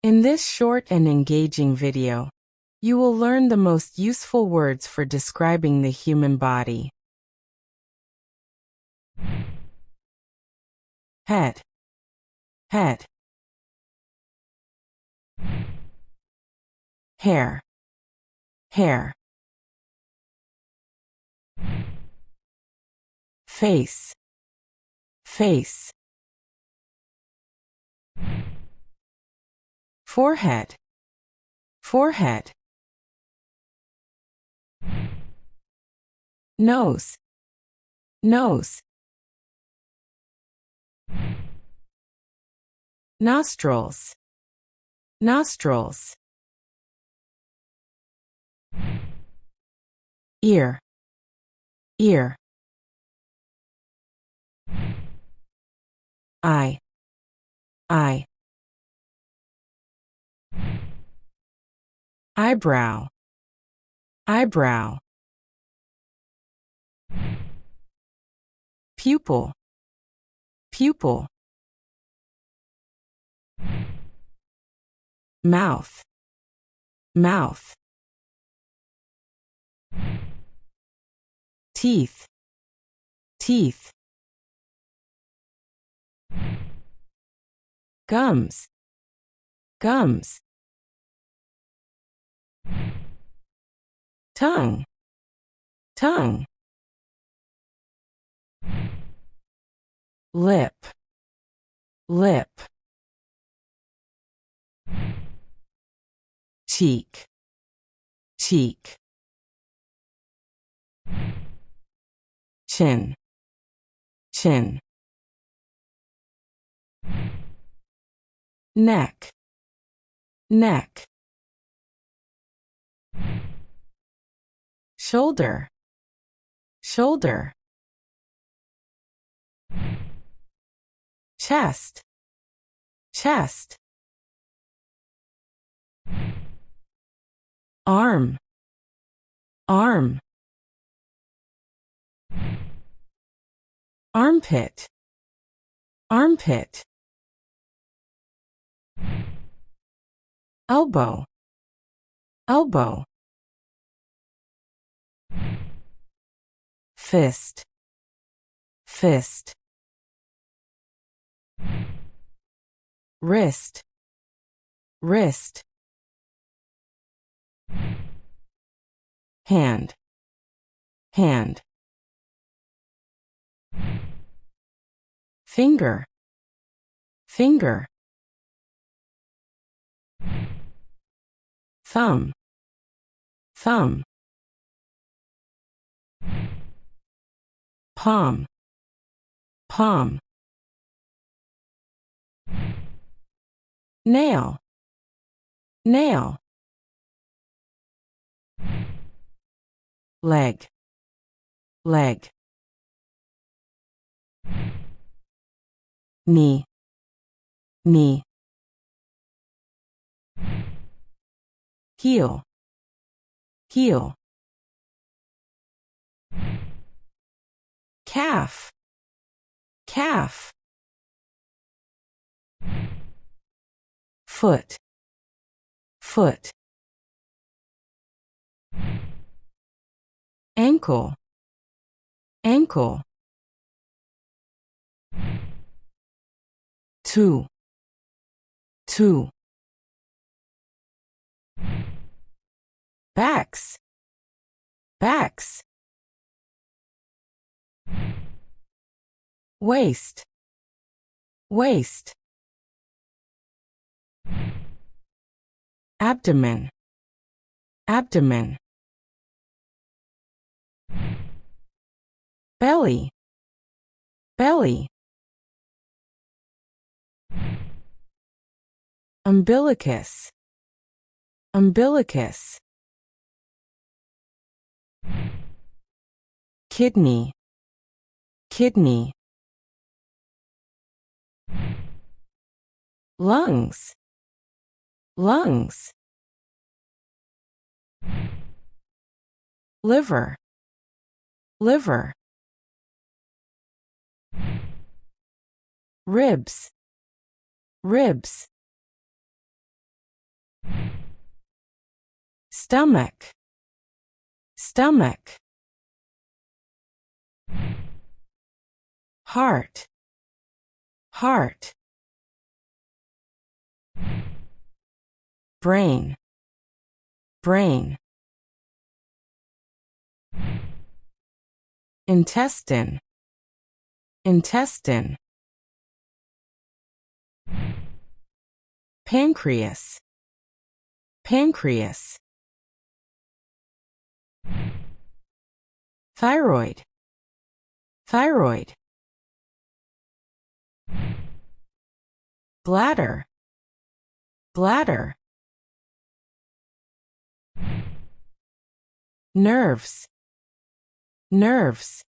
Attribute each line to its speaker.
Speaker 1: In this short and engaging video, you will learn the most useful words for describing the human body. Head, head. Hair, hair. Face, face. Forehead, forehead. Nose, nose. Nostrils, nostrils. Ear, ear. Eye, eye. Eyebrow, eyebrow. Pupil, pupil. Mouth, mouth. Teeth, teeth. Gums, gums. Tongue, tongue. Lip, lip. Cheek, cheek. Chin, chin. Neck, neck. Shoulder, shoulder. Chest, chest. Arm, arm. Armpit, armpit. Elbow, elbow. Fist, fist. Wrist, wrist. Hand, hand. Finger, finger. Thumb, thumb. Palm, palm. Nail, nail. Leg, leg. Knee, knee. Heel, heel. Calf, calf. Foot, foot. Ankle, ankle. Two, two. Backs, backs. Waist, waist. Abdomen, abdomen. Belly, belly. Umbilicus, umbilicus. Kidney, kidney. Lungs, lungs. Liver, liver. Ribs, ribs. stomach, stomach. Heart, heart. Brain, brain. Intestine, intestine. Pancreas, pancreas. Thyroid, thyroid. Bladder, bladder. Nerves, nerves.